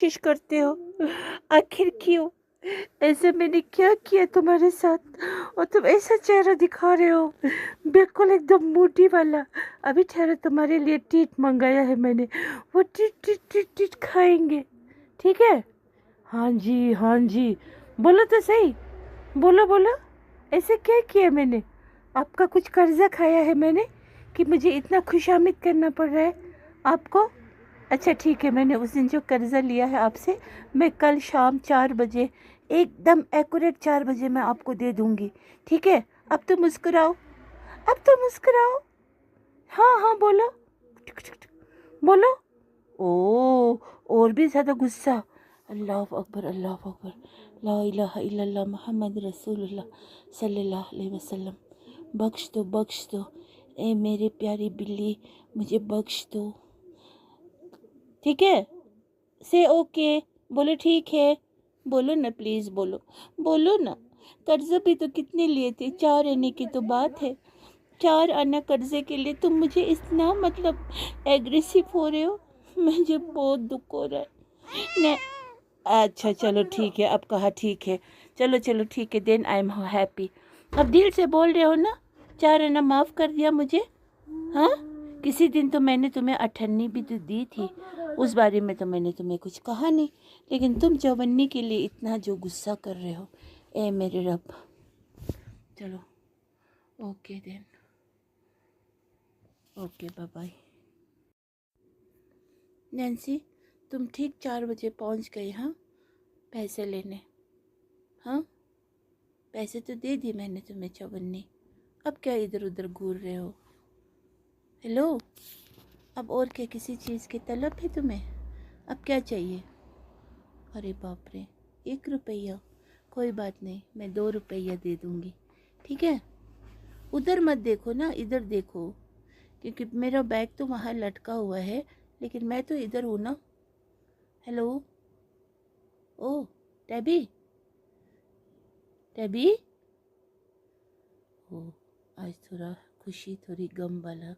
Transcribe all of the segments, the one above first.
कोशिश करते हो? आखिर क्यों? ऐसे मैंने क्या किया तुम्हारे साथ और तुम ऐसा चेहरा दिखा रहे हो, बिल्कुल एकदम मूडी वाला। अभी ठहरो, तुम्हारे लिए ट्रीट मंगाया है मैंने, वो ट्रीट ट्रीट ट्रीट ट्रीट खाएंगे, ठीक है? हाँ जी, हाँ जी, बोलो तो सही, बोलो बोलो। ऐसे क्या किया मैंने? आपका कुछ कर्जा खाया है मैंने कि मुझे इतना खुशामिद करना पड़ रहा है आपको? अच्छा ठीक है, मैंने उस दिन जो कर्जा लिया है आपसे, मैं कल शाम 4 बजे, एकदम एक्यूरेट 4 बजे मैं आपको दे दूंगी, ठीक है? अब तो मुस्कुराओ, अब तो मुस्कुराओ। हाँ हाँ बोलो, बोलो। ओ, और भी ज़्यादा गुस्सा। अल्लाह अकबर, अल्लाह अकबर, ला इलाहा इल्लल्लाह मोहम्मद रसूलुल्लाह सल्लल्लाहु अलैहि वसल्लम। बख्श दो, बख्श दो, ए मेरी प्यारी बिल्ली, मुझे बख्श दो, ठीक है? से ओके, बोलो ठीक है, बोलो ना प्लीज़, बोलो, बोलो ना। कर्जा भी तो कितने लिए थे, 4 आने की तो बात है। 4 आना कर्जे के लिए तुम मुझे इतना मतलब एग्रेसिव हो रहे हो, मुझे बहुत दुख हो रहा है। ने अच्छा चलो ठीक है, अब कहा ठीक है, चलो चलो ठीक है, देन आई एम हैप्पी। अब दिल से बोल रहे हो ना? 4 आना माफ़ कर दिया मुझे? हाँ, किसी दिन तो मैंने तुम्हें 8 आने भी तो दी थी, उस बारे में तो मैंने तुम्हें कुछ कहा नहीं, लेकिन तुम 54 के लिए इतना जो गुस्सा कर रहे हो, ए मेरे रब। चलो okay then, okay bye bye. Nancy, तुम ठीक 4 बजे पहुंच गई? हाँ, पैसे लेने? हाँ, पैसे तो दे दिए मैंने तुम्हें 54। अब क्या इधर उधर घूर रहे हो? हेलो, अब और क्या किसी चीज़ की तलब है तुम्हें? अब क्या चाहिए? अरे बाप रे, 1 रुपया? कोई बात नहीं, मैं 2 रुपया दे दूँगी, ठीक है? उधर मत देखो ना, इधर देखो, क्योंकि मेरा बैग तो वहाँ लटका हुआ है, लेकिन मैं तो इधर हूँ ना। हेलो, ओ टैबी, टैबी। ओ, आज थोड़ा खुशी, थोड़ी गम वाला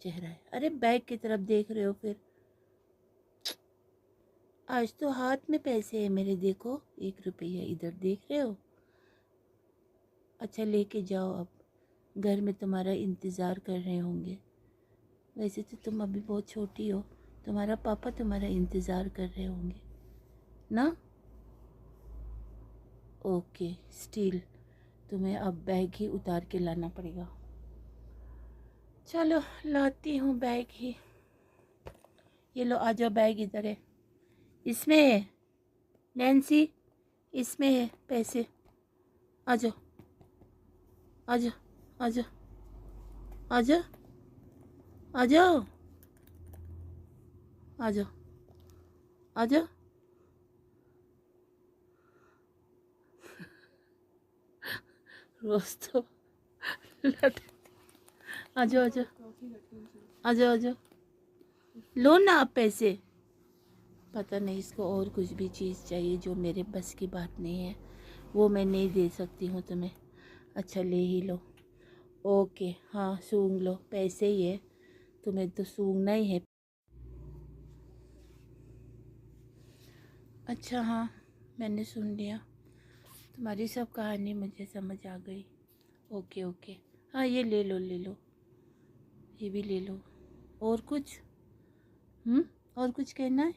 चेहरा है। अरे बैग की तरफ देख रहे हो फिर? आज तो हाथ में पैसे है मेरे, देखो 1 रुपया इधर देख रहे हो। अच्छा लेके जाओ, अब घर में तुम्हारा इंतज़ार कर रहे होंगे। वैसे तो तुम अभी बहुत छोटी हो, तुम्हारा पापा तुम्हारा इंतज़ार कर रहे होंगे ना? ओके स्टील, तुम्हें अब बैग ही उतार के लाना पड़ेगा। चलो लाती हूँ बैग ही। ये लो, आ जाओ, बैग इधर है, इसमें है नैन्सी, इसमें है पैसे। आ जाओ, आ जाओ, आ जाओ, आ जाओ, आ जाओ, आ जाओ, आ जाओ। रोज तो लट, आ जाओ, आ जाओ, आ जाओ, आ जाओ, लो ना आप पैसे। पता नहीं इसको और कुछ भी चीज़ चाहिए जो मेरे बस की बात नहीं है, वो मैं नहीं दे सकती हूँ तुम्हें। अच्छा ले ही लो, ओके हाँ सूंघ लो, पैसे ही है, तुम्हें तो सूंघना ही है। अच्छा हाँ, मैंने सुन लिया, तुम्हारी सब कहानी मुझे समझ आ गई। ओके ओके, हाँ ये ले लो, ले लो, ये भी ले लो। और कुछ? और कुछ कहना है?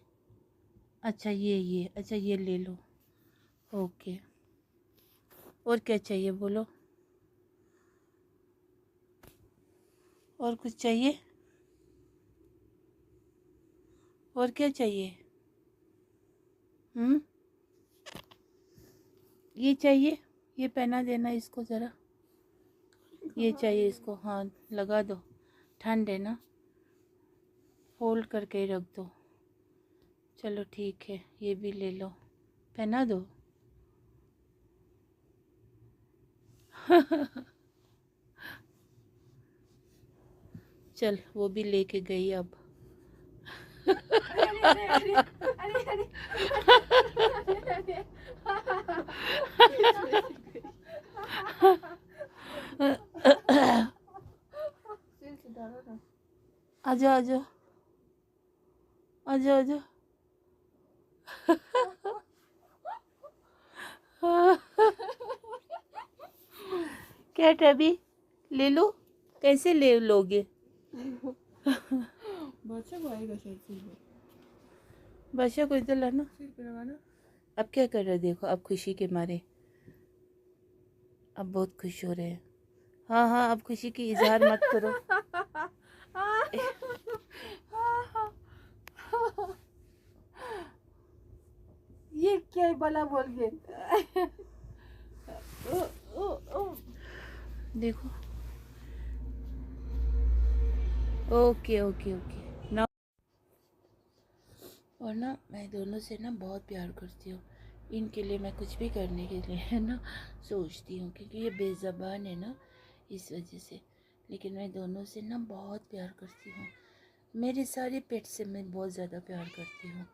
अच्छा ये अच्छा ये ले लो, ओके। और क्या चाहिए बोलो? और कुछ चाहिए? और क्या चाहिए? हम्म, ये चाहिए, ये पहना देना इसको ज़रा, ये चाहिए इसको, हाँ लगा दो, ठंड है ना, फोल्ड करके ही रख दो। चलो ठीक है, ये भी ले लो, पहना दो। चल वो भी लेके गई अब। आजा आजा, आजा आजा, है टबी, ले लो। कैसे ले लोगे? बादशाह को आएगा शायद सिर पे। बादशाह को इधर लाना। सिर पे लगाना। अब क्या कर रहे हो? देखो अब खुशी के मारे अब बहुत खुश हो रहे हैं। हाँ हाँ, अब खुशी की इजहार मत करो। ये क्या है भला बोल के। देखो। ओके ओके ओके ना। और ना मैं दोनों से ना बहुत प्यार करती हूँ। इनके लिए मैं कुछ भी करने के लिए है ना सोचती हूँ, क्योंकि ये बेज़बान है ना, इस वजह से। लेकिन मैं दोनों से ना बहुत प्यार करती हूँ। मेरे सारे पेट से मैं बहुत ज़्यादा प्यार करती हूँ।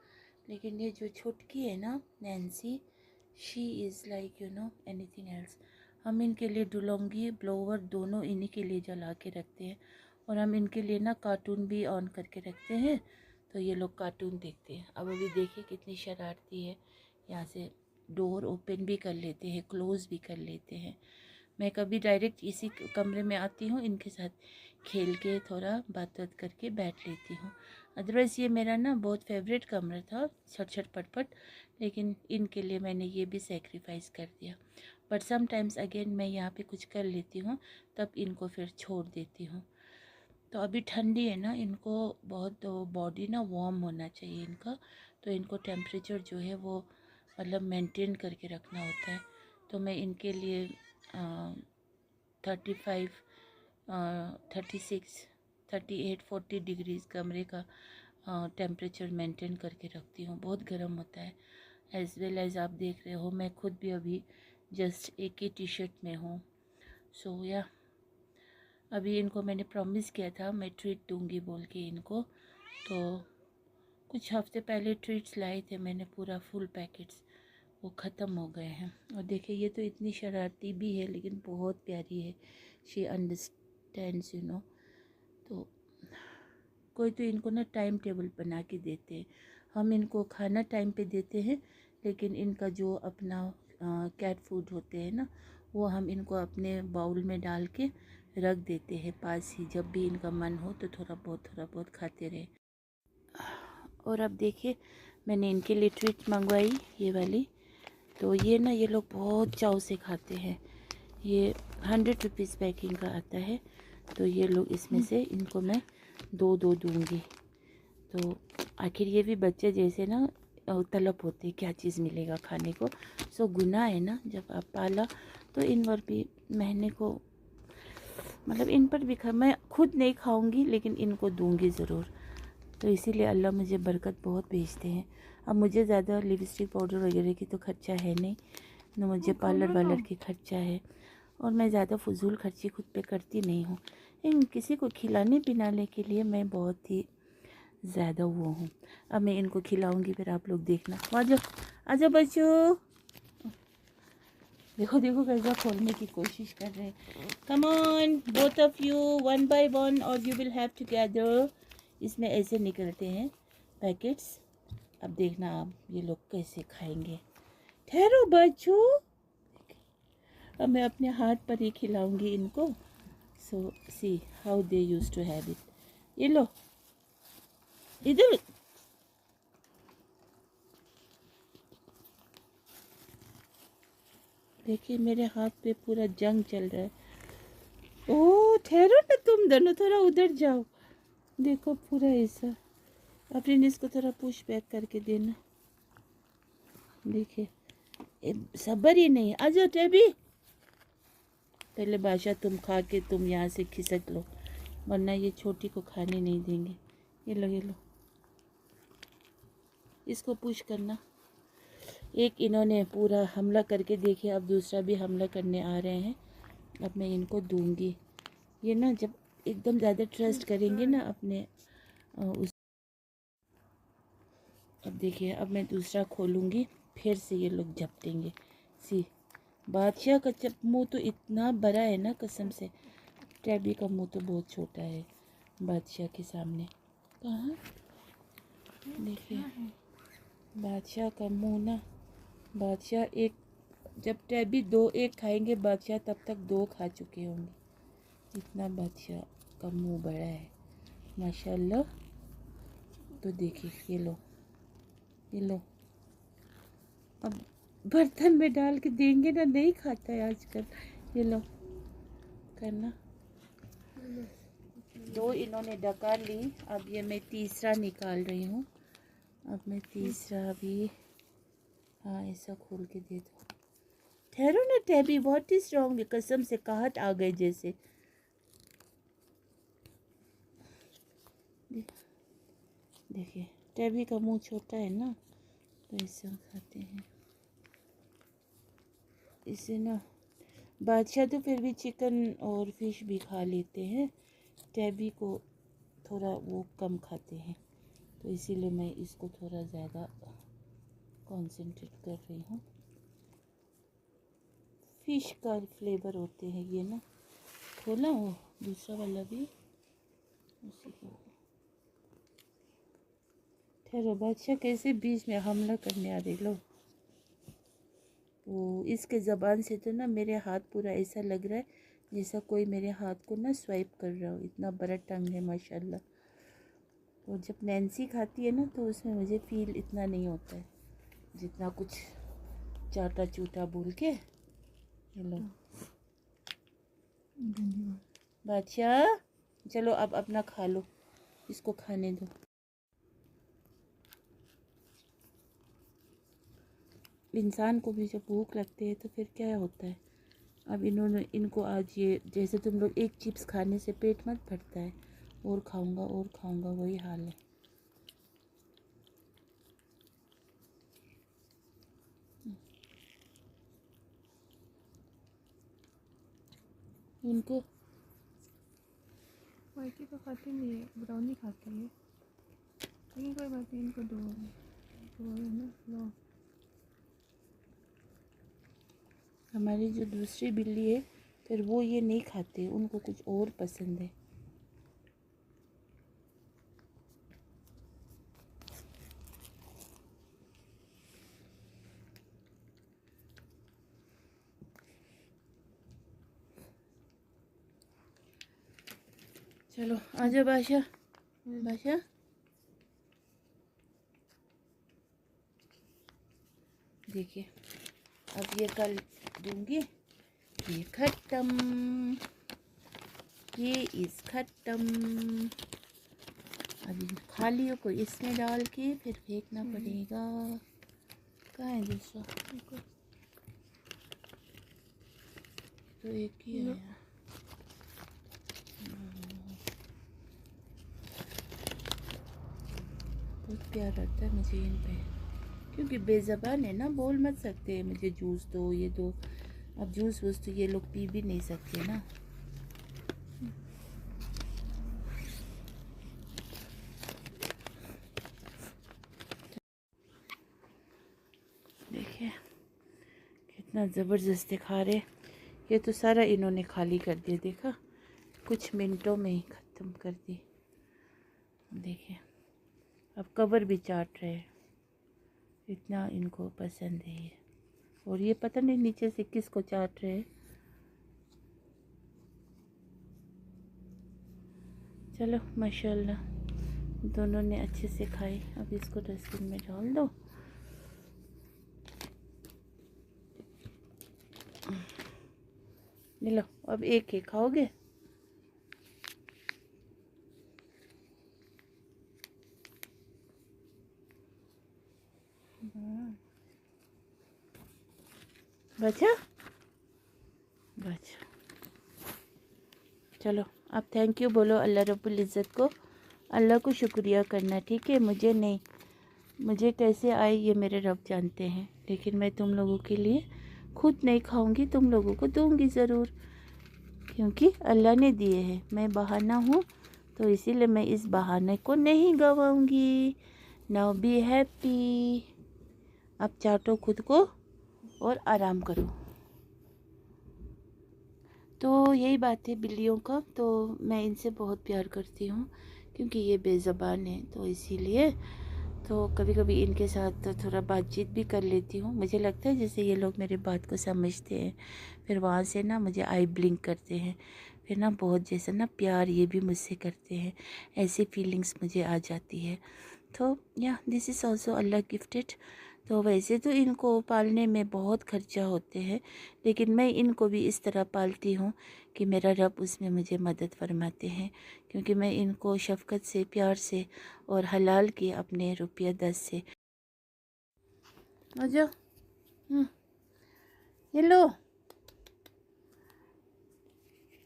लेकिन ये जो छुटकी है ना Nancy, she is like anything else. हम इनके लिए डुलोंगी ब्लोवर दोनों इन्हीं के लिए जला के रखते हैं। और हम इनके लिए ना कार्टून भी ऑन करके रखते हैं, तो ये लोग कार्टून देखते हैं। अब अभी देखिए कितनी शरारती है, यहाँ से डोर ओपन भी कर लेते हैं, क्लोज़ भी कर लेते हैं। मैं कभी डायरेक्ट इसी कमरे में आती हूँ, इनके साथ खेल के थोड़ा बात करके बैठ लेती हूँ। अदरवाइज़ ये मेरा ना बहुत फेवरेट कमरा था, छट छट पट, लेकिन इनके लिए मैंने ये भी सेक्रीफाइस कर दिया। बट समटाइम्स अगेन मैं यहाँ पे कुछ कर लेती हूँ, तब इनको फिर छोड़ देती हूँ। तो अभी ठंडी है ना, इनको बहुत बॉडी ना वार्म होना चाहिए इनका, तो इनको टेम्परेचर जो है वो मतलब मेंटेन करके रखना होता है। तो मैं इनके लिए 35 36 38 40 डिग्रीज़ कमरे का टेम्परेचर मेंटेन करके रखती हूँ। बहुत गर्म होता है। एज़ वेल एज़ आप देख रहे हो, मैं खुद भी अभी जस्ट एक ही टी शर्ट में हूँ। सो या अभी इनको मैंने प्रॉमिस किया था मैं ट्रीट दूँगी बोल के इनको, तो कुछ हफ्ते पहले ट्रीट्स लाए थे मैंने, पूरा फुल पैकेट्स, वो ख़त्म हो गए हैं। और देखिए ये तो इतनी शरारती भी है लेकिन बहुत प्यारी है। शी अंडरस्टैंड्स तो कोई तो इनको ना टाइम टेबल बना के देते हैं। हम इनको खाना टाइम पे देते हैं, लेकिन इनका जो अपना कैट फूड होते हैं ना, वो हम इनको अपने बाउल में डाल के रख देते हैं पास ही। जब भी इनका मन हो तो थोड़ा बहुत खाते रहे। और अब देखिए मैंने इनके लिए ट्रीट मंगवाई ये वाली, तो ये ना ये लोग बहुत चाव से खाते हैं। ये 100 रुपीज़ पैकिंग का आता है, तो ये लोग इसमें से इनको मैं दो दूँगी। तो आखिर ये भी बच्चे जैसे ना तलब होते क्या चीज़ मिलेगा खाने को। सो गुनाह है ना, जब आप पाला तो इन पर भी महीने को मतलब इन पर भी मैं खुद नहीं खाऊंगी लेकिन इनको दूंगी ज़रूर। तो इसीलिए अल्लाह मुझे बरकत बहुत भेजते हैं। अब मुझे ज़्यादा लिपस्टिक पाउडर वगैरह की तो खर्चा है नहीं, ना मुझे पार्लर वालर की खर्चा है, और मैं ज़्यादा फजूल खर्ची खुद पे करती नहीं हूँ। लेकिन किसी को खिलाने पिलाने के लिए मैं बहुत ही ज़्यादा वो हूँ। अब मैं इनको खिलाऊंगी, फिर आप लोग देखना। आजा बच्चों, देखो देखो कैसा खोलने की कोशिश कर रहे हैं। Come on both of you, one by one, और यू विल हैव टुगेदर। इसमें ऐसे निकलते हैं पैकेट्स। अब देखना आप ये लोग कैसे खाएंगे। ठहरो बच्चों, अब मैं अपने हाथ पर ही खिलाऊंगी इनको। So see how they use to have it. ये लो इधर, देखिए मेरे हाथ पे पूरा जंग चल रहा है। ओह ठहरो ना तुम दोनों, थोड़ा उधर जाओ। देखो पूरा ऐसा, अपने इसको थोड़ा पुश बैक करके देना। देखिए सब्र ही नहीं। आ जाओ टेबी, पहले बादशाह तुम खा के तुम यहाँ से खिसक लो, वरना ये छोटी को खाने नहीं देंगे। ये लो इसको पुश करना। एक इन्होंने पूरा हमला करके देखे, अब दूसरा भी हमला करने आ रहे हैं। अब मैं इनको दूंगी। ये ना जब एकदम ज़्यादा ट्रस्ट करेंगे ना अपने उस। अब देखिए अब मैं दूसरा खोलूँगी, फिर से ये लोग झपटेंगे। सी बादशाह का मुँह तो इतना बड़ा है ना, कसम से। टैबी का मुँह तो बहुत छोटा है बादशाह के सामने। कहाँ देखिए बादशाह का मुँह ना, बादशाह एक जब टैबी दो एक खाएंगे बादशाह तब तक दो खा चुके होंगे। इतना बादशाह का मुंह बड़ा है माशाल्लाह। तो देखिए ये लो अब बर्तन में डाल के देंगे ना, नहीं खाता है आजकल। ये लो करना। दो इन्होंने डकार ली, अब ये मैं तीसरा निकाल रही हूँ। अब मैं तीसरा भी, हाँ ऐसा खोल के दे दो। ठहरो ना टैबी, बहुत ही स्ट्रॉन्ग है, कसम से कहत आ गए जैसे। देखिए टैबी का मुंह छोटा है ना, तो ऐसा खाते हैं इसे ना। बादशाह तो फिर भी चिकन और फिश भी खा लेते हैं, टैबी को थोड़ा वो कम खाते हैं, तो इसीलिए मैं इसको थोड़ा ज़्यादा कंसंट्रेट कर रही हूँ। फिश का फ्लेवर होते हैं ये ना। खोला वो दूसरा वाला भी उसी को। ठहरो, बादशाह कैसे बीच में हमला करने आ रहे लो। वो इसके ज़बान से तो ना मेरे हाथ पूरा ऐसा लग रहा है जैसा कोई मेरे हाथ को ना स्वाइप कर रहा हो, इतना बड़ा टंग है माशाल्लाह। और जब नैन्सी खाती है ना तो उसमें मुझे फील इतना नहीं होता है जितना कुछ चाटा चूटा बोल के। हेलो बादशाह, चलो अब अपना खा लो, इसको खाने दो। इंसान को भी जब भूख लगती है तो फिर क्या होता है। अब इनको आज ये, जैसे तुम लोग एक चिप्स खाने से पेट मत भरता है, और खाऊंगा, वही हाल है। इनको वाइटी तो खाती नहीं है, ब्राउनी खाती है, लेकिन कोई बात नहीं, इनको दो है ना लो। हमारी जो दूसरी बिल्ली है फिर वो ये नहीं खाते, उनको कुछ और पसंद है। चलो आजा बादशाह, बादशाह देखिए अब ये कल दूंगी। ये खत्म, ये इस खत्म। अभी खालियों को इसमें डाल के फिर फेंकना पड़ेगा। कहाँ है दूसरा? तो एक ही आया। बहुत प्यार आता है मुझे इन पे, क्योंकि बेज़बान है ना, बोल मत सकते मुझे जूस दो ये दो। अब जूस वूस तो ये लोग पी भी नहीं सकते ना। देखिए कितना ज़बरदस्ती खा रहे। ये तो सारा इन्होंने खाली कर दिया, देखा, कुछ मिनटों में ही ख़त्म कर दी। देखिए अब कवर भी चाट रहे हैं, इतना इनको पसंद है ये। और ये पता नहीं नीचे से किसको चाट रहे हैं। चलो माशाल्लाह दोनों ने अच्छे से खाए। अब इसको डस्टबिन में डाल दो। ले लो, अब एक ही खाओगे। बचा बचा। चलो अब थैंक यू बोलो अल्लाह रब्बुल इज़्ज़त को। अल्लाह को शुक्रिया करना, ठीक है। मुझे नहीं, मुझे कैसे आए ये मेरे रब जानते हैं, लेकिन मैं तुम लोगों के लिए खुद नहीं खाऊंगी, तुम लोगों को दूंगी ज़रूर, क्योंकि अल्लाह ने दिए हैं। मैं बहाना हूँ तो इसीलिए मैं इस बहाने को नहीं गवाऊंगी। Now be happy. अब चाटो खुद को और आराम करो। तो यही बात है बिल्लियों का, तो मैं इनसे बहुत प्यार करती हूँ क्योंकि ये बेज़बान है, तो इसीलिए तो कभी कभी इनके साथ थोड़ा बातचीत भी कर लेती हूँ। मुझे लगता है जैसे ये लोग मेरी बात को समझते हैं। फिर वहाँ से ना मुझे आई ब्लिंक करते हैं, फिर ना बहुत जैसा ना प्यार ये भी मुझसे करते हैं, ऐसी फीलिंग्स मुझे आ जाती है। तो या this is also Allah gifted. तो वैसे तो इनको पालने में बहुत खर्चा होते हैं, लेकिन मैं इनको भी इस तरह पालती हूँ कि मेरा रब उसमें मुझे मदद फरमाते हैं, क्योंकि मैं इनको शफ़क़त से, प्यार से और हलाल के अपने रुपया 10 से आ जाओ। ये लो।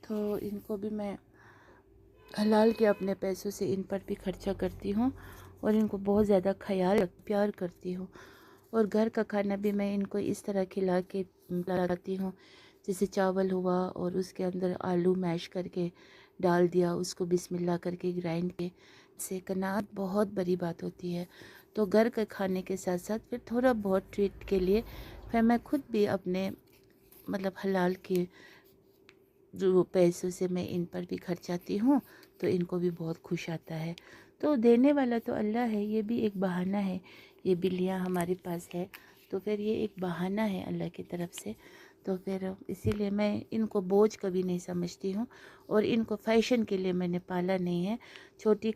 तो इनको भी मैं हलाल के अपने पैसों से इन पर भी खर्चा करती हूँ और इनको बहुत ज़्यादा ख्याल प्यार करती हूँ। और घर का खाना भी मैं इनको इस तरह खिला के लाती हूँ, जैसे चावल हुआ और उसके अंदर आलू मैश करके डाल दिया, उसको बिस्मिल्लाह करके ग्राइंड के से कनात बहुत बड़ी बात होती है। तो घर के खाने के साथ साथ फिर थोड़ा बहुत ट्रीट के लिए फिर मैं खुद भी अपने मतलब हलाल के जो पैसों से मैं इन पर भी खर्चाती हूँ, तो इनको भी बहुत खुश आता है। तो देने वाला तो अल्लाह है, ये भी एक बहाना है। ये बिल्लियाँ हमारे पास है तो फिर ये एक बहाना है अल्लाह की तरफ से। तो फिर इसीलिए मैं इनको बोझ कभी नहीं समझती हूँ और इनको फ़ैशन के लिए मैंने पाला नहीं है। छोटी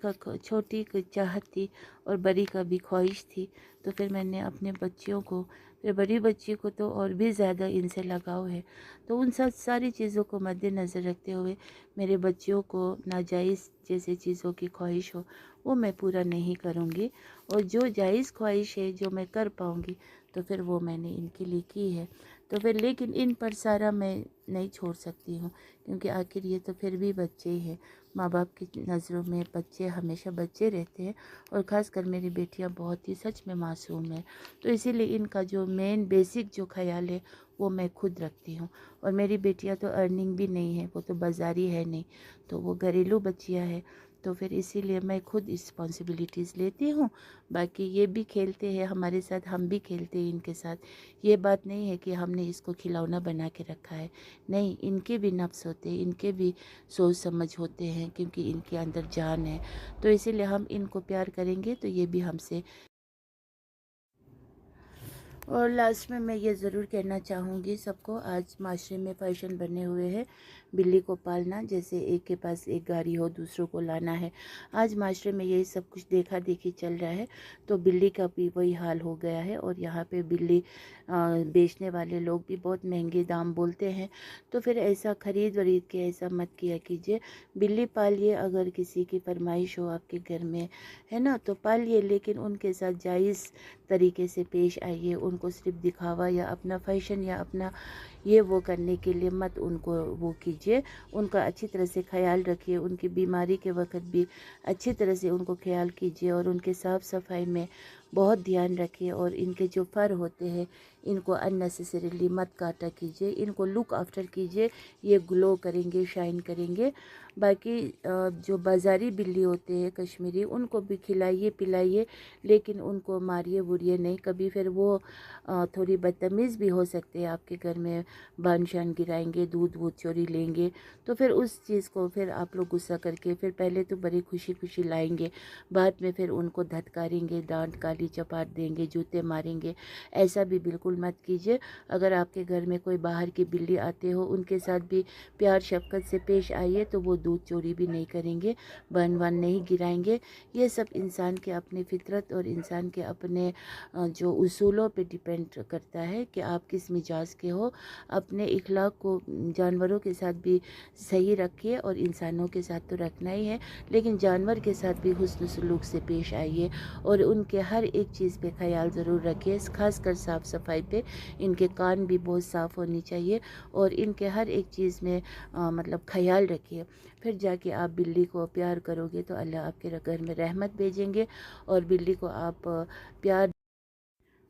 की चाहत थी और बड़ी का भी ख्वाहिश थी, तो फिर मैंने अपने बच्चियों को, फिर बड़ी बच्ची को तो और भी ज़्यादा इनसे लगाव है। तो उन सब सारी चीज़ों को मद्देनज़र रखते हुए मेरे बच्चियों को नाजायज़ जैसे चीज़ों की ख्वाहिश हो वो मैं पूरा नहीं करूँगी, और जो जायज़ ख्वाहिश है जो मैं कर पाऊँगी तो फिर वो मैंने इनके लिए की है। तो फिर लेकिन इन पर सारा मैं नहीं छोड़ सकती हूँ, क्योंकि आखिर ये तो फिर भी बच्चे ही हैं। माँ बाप की नज़रों में बच्चे हमेशा बच्चे रहते हैं, और ख़ासकर मेरी बेटियाँ बहुत ही सच में मासूम हैं। तो इसीलिए इनका जो मेन बेसिक जो ख्याल है वो मैं खुद रखती हूँ। और मेरी बेटियाँ तो अर्निंग भी नहीं है, वो तो बाज़ारी है नहीं, तो वो घरेलू बच्चियाँ हैं। तो फिर इसीलिए मैं खुद रिस्पॉन्सिबिलिटीज़ लेती हूँ। बाकी ये भी खेलते हैं हमारे साथ, हम भी खेलते हैं इनके साथ। ये बात नहीं है कि हमने इसको खिलौना बना के रखा है, नहीं, इनके भी नफ्स होते हैं, इनके भी सोच समझ होते हैं, क्योंकि इनके अंदर जान है। तो इसीलिए हम इनको प्यार करेंगे तो ये भी हमसे। और लास्ट में मैं ये ज़रूर कहना चाहूँगी सबको, आज माशरे में फ़ैशन बने हुए हैं बिल्ली को पालना, जैसे एक के पास एक गाड़ी हो दूसरों को लाना है। आज माशरे में यही सब कुछ देखा देखी चल रहा है, तो बिल्ली का भी वही हाल हो गया है। और यहाँ पे बिल्ली बेचने वाले लोग भी बहुत महंगे दाम बोलते हैं। तो फिर ऐसा ख़रीद वरीद के ऐसा मत किया कीजिए। बिल्ली पालिए, अगर किसी की फरमाइश हो आपके घर में, है ना, तो पालिए, लेकिन उनके साथ जायज़ तरीके से पेश आइए। उनको सिर्फ दिखावा या अपना फैशन या अपना ये वो करने के लिए मत उनको वो कीजिए। उनका अच्छी तरह से ख्याल रखिए, उनकी बीमारी के वक्त भी अच्छी तरह से उनको ख्याल कीजिए, और उनके साफ़ सफाई में बहुत ध्यान रखिए। और इनके जो फर होते हैं इनको अननेसेसरीली मत काटा कीजिए, इनको लुक आफ्टर कीजिए, ये ग्लो करेंगे, शाइन करेंगे। बाकी जो बाज़ारी बिल्ली होते हैं कश्मीरी, उनको भी खिलाइए पिलाइए, लेकिन उनको मारिए बुरिए नहीं कभी। फिर वो थोड़ी बदतमीज़ भी हो सकते हैं, आपके घर में बान शान गिराएंगे, दूध वूध चोरी लेंगे। तो फिर उस चीज़ को फिर आप लोग गुस्सा करके फिर पहले तो बड़ी खुशी खुशी लाएंगे, बाद में फिर उनको धत्कारेंगे, डांट गाली चपाट देंगे, जूते मारेंगे। ऐसा भी बिल्कुल मत कीजिए। अगर आपके घर में कोई बाहर की बिल्ली आते हो, उनके साथ भी प्यार शफ़क़त से पेश आइए, तो वो दूध चोरी भी नहीं करेंगे, बन वन नहीं गिराएंगे। ये सब इंसान के अपने फितरत और इंसान के अपने जो उसूलों पे डिपेंड करता है कि आप किस मिजाज के हो। अपने इखलाक को जानवरों के साथ भी सही रखिए, और इंसानों के साथ तो रखना ही है, लेकिन जानवर के साथ भी हुस्न सलूक से पेश आइए, और उनके हर एक चीज़ पे ख्याल ज़रूर रखिए, खासकर साफ़ सफाई पे। इनके कान भी बहुत साफ़ होनी चाहिए, और इनके हर एक चीज़ में मतलब ख्याल रखिए। फिर जाके आप बिल्ली को प्यार करोगे तो अल्लाह आपके घर में रहमत भेजेंगे, और बिल्ली को आप प्यार।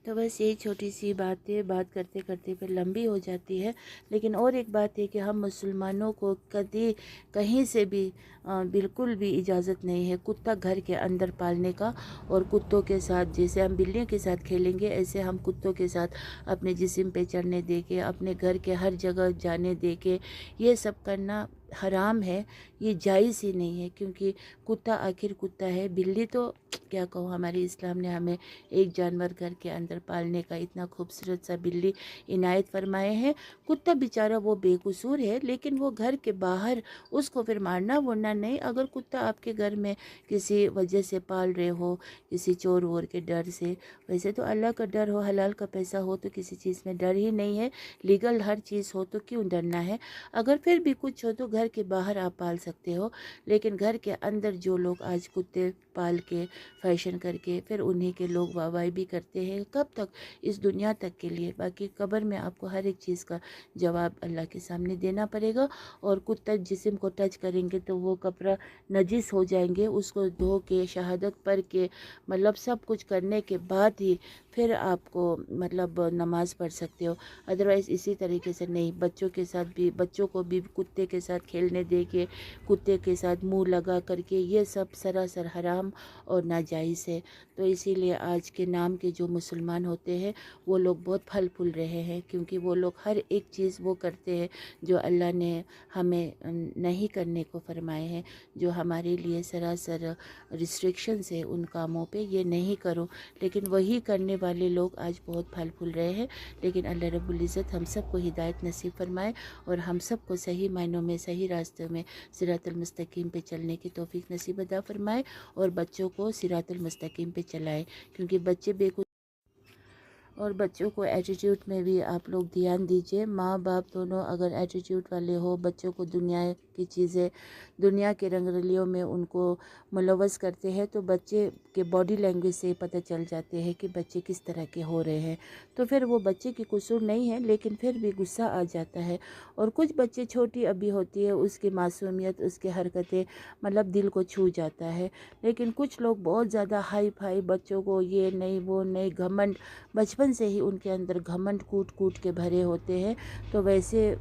तो बस यही छोटी सी बातें बात करते करते फिर लंबी हो जाती है। लेकिन और एक बात है कि हम मुसलमानों को कभी कहीं से भी बिल्कुल भी इजाज़त नहीं है कुत्ता घर के अंदर पालने का। और कुत्तों के साथ जैसे हम बिल्लियों के साथ खेलेंगे, ऐसे हम कुत्तों के साथ अपने जिस्म पे चढ़ने दे के, अपने घर के हर जगह जाने दे के, ये सब करना हराम है। ये जायज़ ही नहीं है, क्योंकि कुत्ता आखिर कुत्ता है। बिल्ली तो क्या कहूँ, हमारे इस्लाम ने हमें एक जानवर घर के अंदर पालने का इतना खूबसूरत सा बिल्ली इनायत फरमाए हैं। कुत्ता बेचारा वो बेकसूर है, लेकिन वो घर के बाहर उसको फिर मारना वरना नहीं। अगर कुत्ता आपके घर में किसी वजह से पाल रहे हो, किसी चोर वोर के डर से, वैसे तो अल्लाह का डर हो, हलाल का पैसा हो तो किसी चीज़ में डर ही नहीं है, लीगल हर चीज़ हो तो क्यों डरना है। अगर फिर भी कुछ हो तो घर के बाहर आप पाल सकते हो, लेकिन घर के अंदर जो लोग आज कुत्ते पाल के फैशन करके फिर उन्हीं के लोग वाहवाही भी करते हैं, कब तक, इस दुनिया तक के लिए। बाकी कब्र में आपको हर एक चीज़ का जवाब अल्लाह के सामने देना पड़ेगा। और कुत्ता जिस्म को टच करेंगे तो वो कपड़ा नजिस हो जाएंगे, उसको धो के शहादत पढ़ के मतलब सब कुछ करने के बाद ही फिर आपको मतलब नमाज़ पढ़ सकते हो। अदरवाइज़ इसी तरीके से नहीं। बच्चों के साथ भी, बच्चों को भी कुत्ते के साथ खेलने दे के, कुत्ते के साथ मुंह लगा करके, ये सब सरासर हराम और नाजायज़ है। तो इसीलिए आज के नाम के जो मुसलमान होते हैं वो लोग बहुत फल फूल रहे हैं, क्योंकि वो लोग हर एक चीज़ वो करते हैं जो अल्लाह ने हमें नहीं करने को फरमाए हैं, जो हमारे लिए सरासर रिस्ट्रिक्शंस है उन कामों पे, ये नहीं करो। लेकिन वही करने वाले लोग आज बहुत फल फूल रहे हैं। लेकिन अल्लाह रब्बुल इज़्ज़त हम सबको हिदायत नसीब फरमाए और हम सबको सही मायनों में सही रास्ते में सिरातुल मुस्तकीम पे चलने की तौफीक नसीब अता फरमाए और बच्चों को सिरातुल मुस्तकीम पे चलाए, क्योंकि बच्चे और बच्चों को एटीट्यूड में भी आप लोग ध्यान दीजिए। माँ बाप दोनों अगर एटीट्यूड वाले हो, बच्चों को दुनिया की चीज़ें, दुनिया के रंगरलियों में उनको मुलव्वस करते हैं, तो बच्चे के बॉडी लैंग्वेज से पता चल जाते हैं कि बच्चे किस तरह के हो रहे हैं। तो फिर वो बच्चे की कसूर नहीं है, लेकिन फिर भी गुस्सा आ जाता है। और कुछ बच्चे छोटी अभी होती है, उसकी मासूमियत, उसकी हरकतें मतलब दिल को छू जाता है। लेकिन कुछ लोग बहुत ज़्यादा हाई फाई बच्चों को, ये नहीं वो नहीं, घमंड, बचपन से ही उनके अंदर घमंड कूट कूट के भरे होते हैं। तो वैसे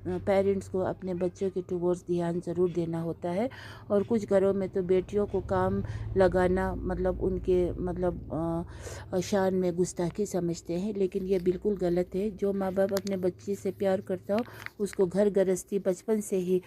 पेरेंट्स को अपने बच्चों के टुवर्ड्स ध्यान ज़रूर देना होता है। और कुछ घरों में तो बेटियों को काम लगाना मतलब उनके मतलब शान में गुस्ताखी समझते हैं, लेकिन ये बिल्कुल गलत है। जो माँ बाप अपने बच्ची से प्यार करता हो उसको घर गृहस्थी बचपन से ही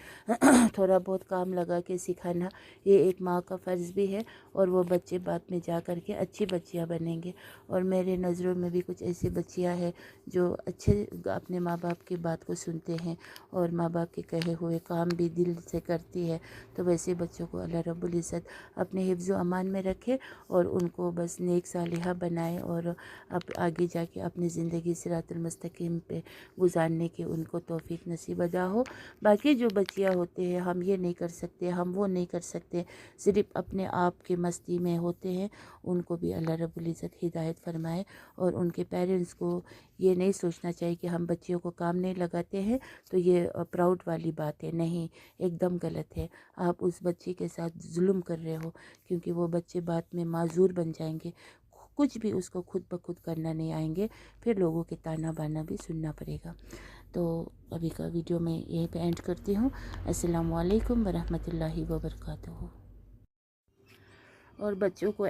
थोड़ा बहुत काम लगा के सिखाना, ये एक माँ का फ़र्ज़ भी है। और वो बच्चे बाद में जा कर के अच्छी बच्चियाँ बनेंगे। और मेरे नज़रों में भी कुछ ऐसी बच्चियाँ हैं जो अच्छे अपने माँ बाप की बात को सुनते हैं और माँ बाप के कहे हुए काम भी दिल से करती है। तो वैसे बच्चों को अल्लाह रब्बुल इज़्ज़त अपने हिफ्ज़ व अमान में रखे और उनको बस नेक सालिहा बनाए और अब आगे जाके अपनी ज़िंदगी सिरातुल मुस्तकीम पे गुजारने की उनको तौफीक नसीब अदा हो। बाकी जो बच्चियाँ होते हैं, हम ये नहीं कर सकते, हम वो नहीं कर सकते, सिर्फ़ अपने आप के मस्ती में होते हैं, उनको भी अल्लाह रब्बुल इज़्ज़त हिदायत फरमाए। और उनके पेरेंट्स को ये नहीं सोचना चाहिए कि हम बच्चियों को काम नहीं लगाते हैं तो ये प्राउड वाली बात है, नहीं, एकदम गलत है। आप उस बच्चे के साथ जुल्म कर रहे हो, क्योंकि वो बच्चे बाद में माजूर बन जाएंगे, कुछ भी उसको खुद ब खुद करना नहीं आएंगे, फिर लोगों के ताना बाना भी सुनना पड़ेगा। तो अभी का वीडियो मैं यहीं पे एंड करती हूँ। अस्सलामु अलैकुम वरहमतुल्लाहि वबरकातुहू। और बच्चों को